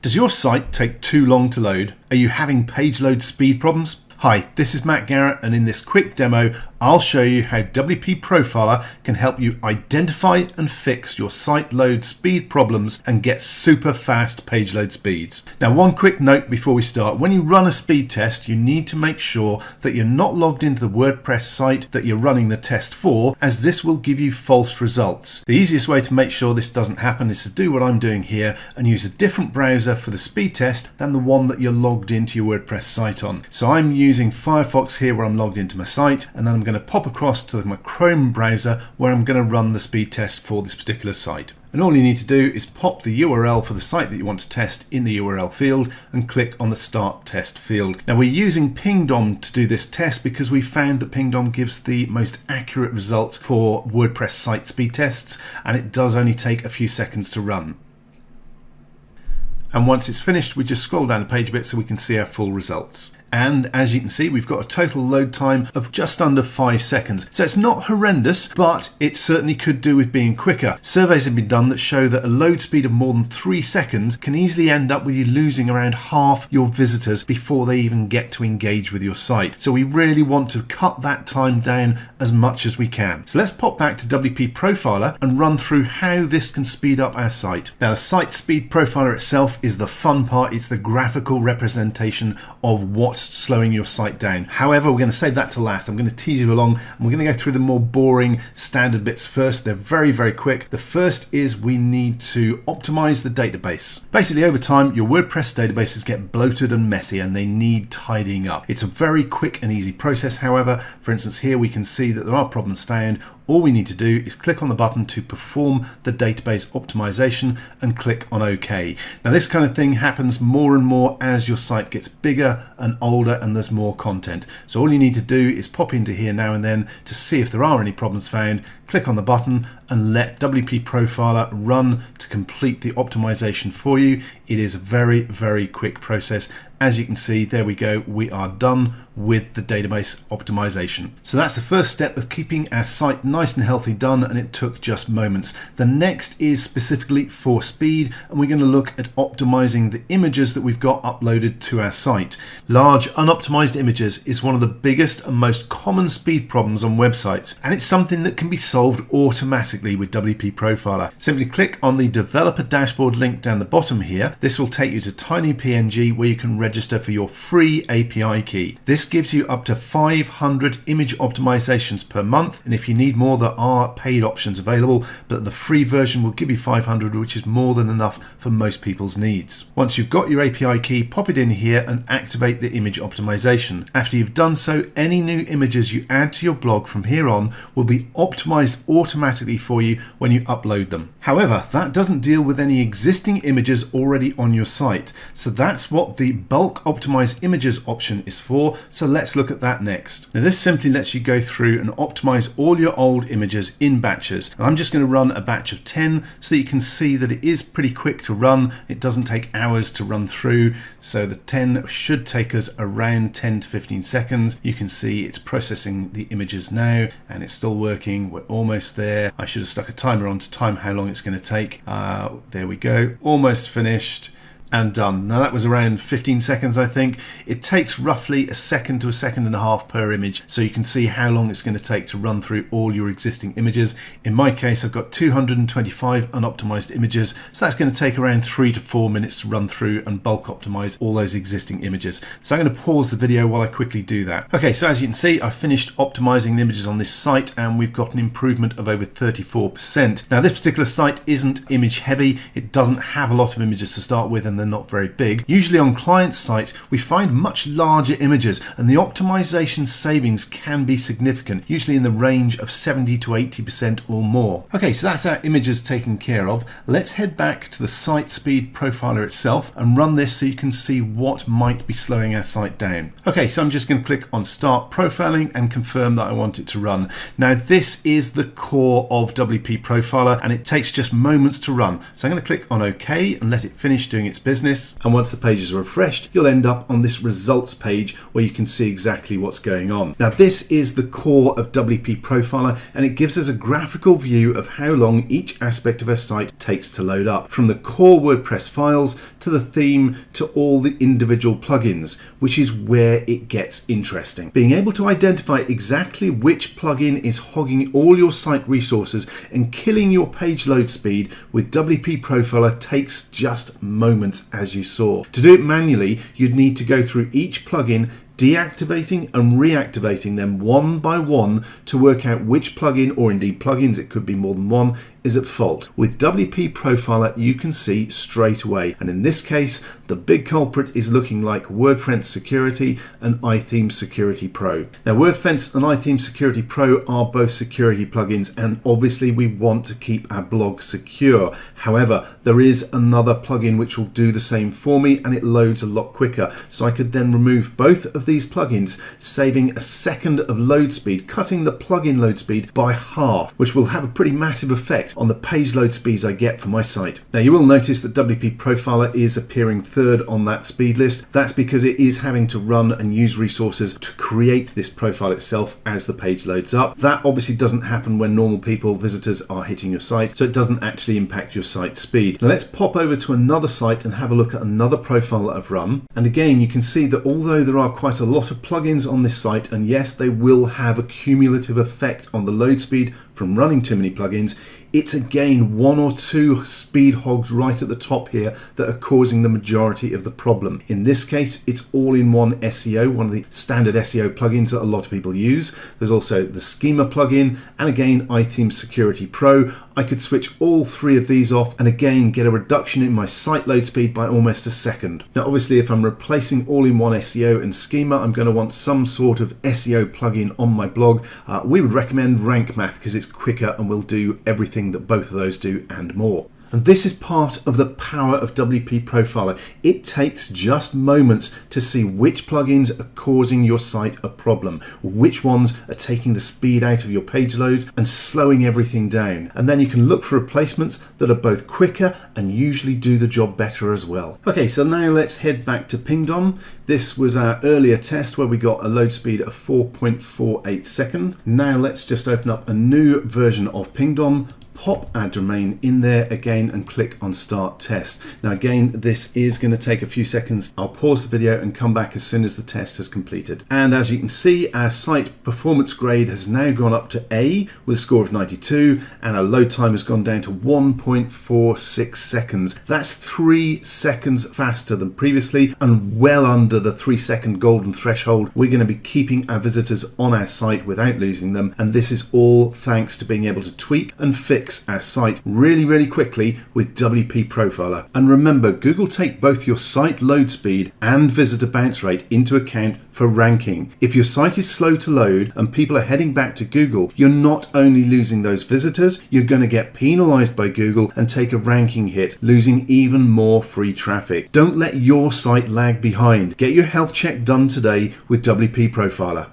Does your site take too long to load? Are you having page load speed problems? Hi, this is Matt Garrett, and in this quick demo, I'll show you how WPProfiler can help you identify and fix your site load speed problems and get super fast page load speeds. Now, one quick note before we start. When you run a speed test, you need to make sure that you're not logged into the WordPress site that you're running the test for, as this will give you false results. The easiest way to make sure this doesn't happen is to do what I'm doing here and use a different browser for the speed test than the one that you're logged into your WordPress site on. So I'm using Firefox here where I'm logged into my site, and then I'm going to pop across to my Chrome browser where I'm going to run the speed test for this particular site. And all you need to do is pop the URL for the site that you want to test in the URL field and click on the Start Test field. Now, we're using Pingdom to do this test because we found that Pingdom gives the most accurate results for WordPress site speed tests, and it does only take a few seconds to run. And once it's finished, we just scroll down the page a bit so we can see our full results. And as you can see, we've got a total load time of just under 5 seconds. So it's not horrendous, but it certainly could do with being quicker. Surveys have been done that show that a load speed of more than 3 seconds can easily end up with you losing around half your visitors before they even get to engage with your site. So we really want to cut that time down as much as we can. So let's pop back to WPProfiler and run through how this can speed up our site. Now, the site speed profiler itself is the fun part. It's the graphical representation of what's slowing your site down. However, we're going to save that to last. I'm going to tease you along, and we're going to go through the more boring standard bits first. They're very, very quick. The first is we need to optimize the database. Basically, over time, your WordPress databases get bloated and messy, and they need tidying up. It's a very quick and easy process. However, for instance, here we can see that there are problems found. All we need to do is click on the button to perform the database optimization and click on OK. Now, this kind of thing happens more and more as your site gets bigger and older and there's more content. So all you need to do is pop into here now and then to see if there are any problems found, click on the button and let WPProfiler run to complete the optimization for you. It is a very, very quick process. As you can see, there we go. We are done with the database optimization. So that's the first step of keeping our site nice and healthy done, and it took just moments. The next is specifically for speed, and we're going to look at optimizing the images that we've got uploaded to our site. Large unoptimized images is one of the biggest and most common speed problems on websites, and it's something that can be solved automatically with WPProfiler. Simply click on the developer dashboard link down the bottom here. This will take you to TinyPNG where you can register for your free API key. This gives you up to 500 image optimizations per month, and if you need more, there are paid options available, but the free version will give you 500, which is more than enough for most people's needs. Once you've got your API key, pop it in here and activate the image optimization. After you've done so, any new images you add to your blog from here on will be optimized automatically for you when you upload them. However, that doesn't deal with any existing images already on your site. So that's what the bulk optimize images option is for. So let's look at that next. Now, this simply lets you go through and optimize all your old images in batches. And I'm just going to run a batch of 10 so that you can see that it is pretty quick to run. It doesn't take hours to run through. So the 10 should take us around 10 to 15 seconds. You can see it's processing the images now and it's still working. We're almost there. I should have stuck a timer on to time how long it's going to take. There we go. Almost finished. And done. Now that was around 15 seconds, I think. It takes roughly a second to a second and a half per image, so you can see how long it's going to take to run through all your existing images. In my case, I've got 225 unoptimized images, so that's going to take around 3 to 4 minutes to run through and bulk optimize all those existing images. So I'm going to pause the video while I quickly do that. Okay, so as you can see, I've finished optimizing the images on this site and we've got an improvement of over 34%. Now, this particular site isn't image heavy. It doesn't have a lot of images to start with, and they're not very big. Usually on client sites, we find much larger images, and the optimization savings can be significant, usually in the range of 70 to 80% or more. Okay, so that's our images taken care of. Let's head back to the site speed profiler itself and run this so you can see what might be slowing our site down. Okay, so I'm just going to click on Start Profiling and confirm that I want it to run. Now, this is the core of WPProfiler, and it takes just moments to run. So I'm going to click on OK and let it finish doing its bit. business. And once the pages are refreshed, you'll end up on this results page where you can see exactly what's going on. Now, this is the core of WP Profiler, and it gives us a graphical view of how long each aspect of our site takes to load up, from the core WordPress files to the theme to all the individual plugins, which is where it gets interesting. Being able to identify exactly which plugin is hogging all your site resources and killing your page load speed with WP Profiler takes just moments, as you saw. To do it manually, you'd need to go through each plugin, deactivating and reactivating them one by one to work out which plugin, or indeed plugins, it could be more than one, is at fault. With WP Profiler, you can see straight away, and in this case the big culprit is looking like WordFence Security and iTheme Security Pro. Now, WordFence and iTheme Security Pro are both security plugins, and obviously we want to keep our blog secure. However, there is another plugin which will do the same for me, and it loads a lot quicker, so I could then remove both of these plugins, saving a second of load speed, cutting the plugin load speed by half, which will have a pretty massive effect on the page load speeds I get for my site. Now, you will notice that WP Profiler is appearing third on that speed list. That's because it is having to run and use resources to create this profile itself as the page loads up. That obviously doesn't happen when normal people, visitors, are hitting your site, so it doesn't actually impact your site speed. Now, let's pop over to another site and have a look at another profile that I've run. And again, you can see that although there are quite a lot of plugins on this site, and yes, they will have a cumulative effect on the load speed from running too many plugins, it's again one or two speed hogs right at the top here that are causing the majority of the problem. In this case, it's all-in-one SEO, one of the standard SEO plugins that a lot of people use. There's also the Schema plugin, and again, iTheme Security Pro. I could switch all three of these off and again get a reduction in my site load speed by almost a second. Now, obviously, if I'm replacing all-in-one SEO and Schema, I'm going to want some sort of SEO plugin on my blog. We would recommend Rank Math because it's quicker and will do everything that both of those do and more. And this is part of the power of WP Profiler. It takes just moments to see which plugins are causing your site a problem, which ones are taking the speed out of your page load and slowing everything down. And then you can look for replacements that are both quicker and usually do the job better as well. Okay, so now let's head back to Pingdom. This was our earlier test where we got a load speed of 4.48 seconds. Now let's just open up a new version of Pingdom, pop our domain in there again and click on Start Test. Now again, this is going to take a few seconds. I'll pause the video and come back as soon as the test has completed. And as you can see, our site performance grade has now gone up to A with a score of 92, and our load time has gone down to 1.46 seconds. That's 3 seconds faster than previously and well under the 3-second golden threshold. We're going to be keeping our visitors on our site without losing them, and this is all thanks to being able to tweak and fix our site really quickly with WP Profiler. And remember, Google take both your site load speed and visitor bounce rate into account for ranking. If your site is slow to load and people are heading back to Google, you're not only losing those visitors, you're going to get penalized by Google and take a ranking hit, losing even more free traffic. Don't let your site lag behind. Get your health check done today with WP Profiler.